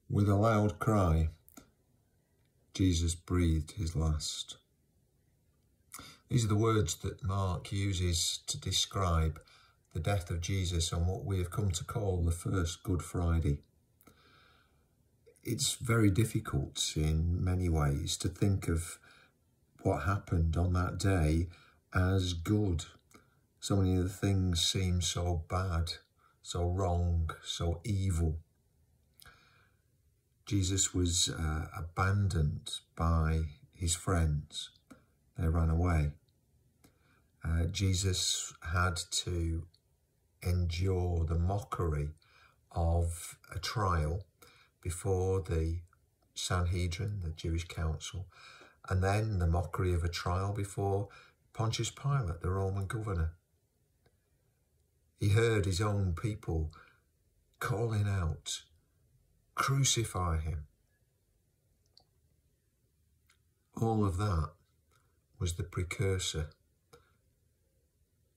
With a loud cry, Jesus breathed his last. These are the words that Mark uses to describe the death of Jesus on what we have come to call the first Good Friday. It's very difficult in many ways to think of what happened on that day as good. So many of the things seem so bad, so wrong, so evil. Jesus was abandoned by his friends. They ran away. Jesus had to endure the mockery of a trial before the Sanhedrin, the Jewish council, and then the mockery of a trial before Pontius Pilate, the Roman governor. He heard his own people calling out, "Crucify him." All of that was the precursor.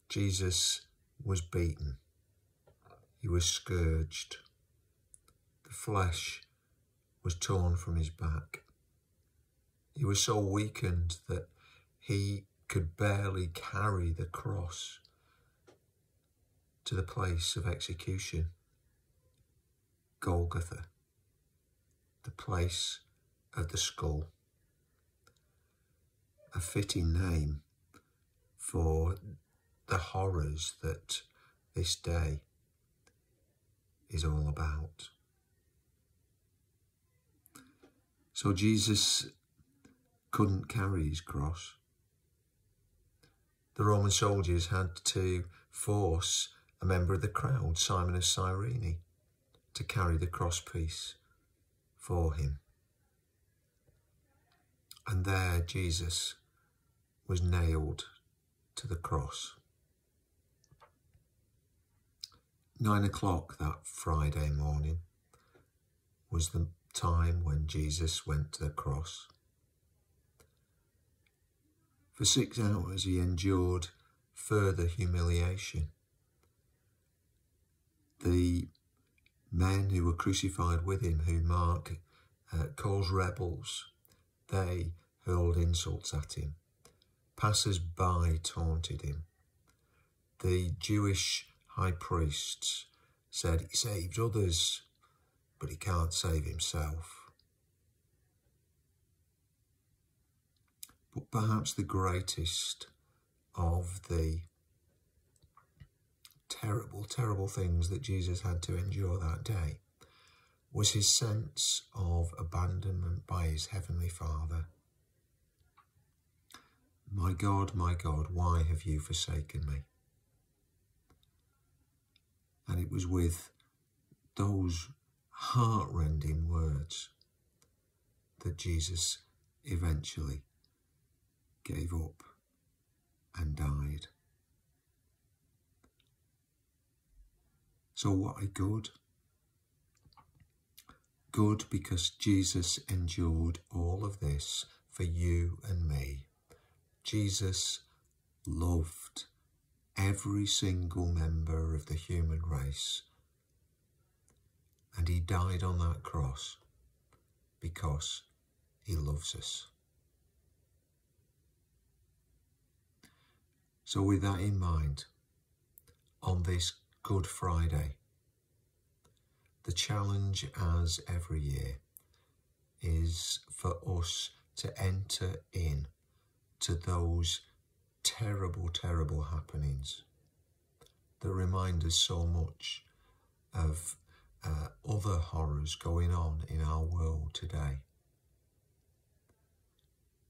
Jesus was beaten. He was scourged. The flesh was torn from his back. He was so weakened that he could barely carry the cross to the place of execution, Golgotha, the place of the skull. A fitting name for the horrors that this day is all about. So Jesus couldn't carry his cross. The Roman soldiers had to force a member of the crowd, Simon of Cyrene, to carry the crosspiece for him. And there Jesus was nailed to the cross. 9 o'clock that Friday morning was the time when Jesus went to the cross. For 6 hours he endured further humiliation. The men who were crucified with him, who Mark calls rebels, they hurled insults at him. Passers-by taunted him. The Jewish high priests said he saved others, but he can't save himself. But perhaps the greatest of the terrible, terrible things that Jesus had to endure that day was his sense of abandonment by his heavenly Father. My God, why have you forsaken me? And it was with those heart-rending words that Jesus eventually gave up and died. So what a good? Good because Jesus endured all of this for you and me. Jesus loved every single member of the human race. And he died on that cross because he loves us. So with that in mind, on this Good Friday, the challenge, as every year, is for us to enter in to those terrible, terrible happenings that remind us so much of other horrors going on in our world today.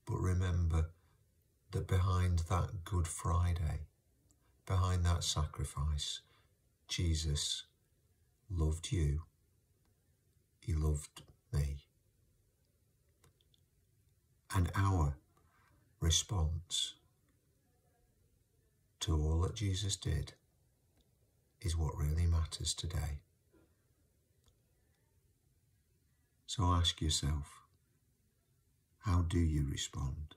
But remember that behind that Good Friday, behind that sacrifice, Jesus loved you. He loved me. And our response to all that Jesus did is what really matters today. So ask yourself, how do you respond?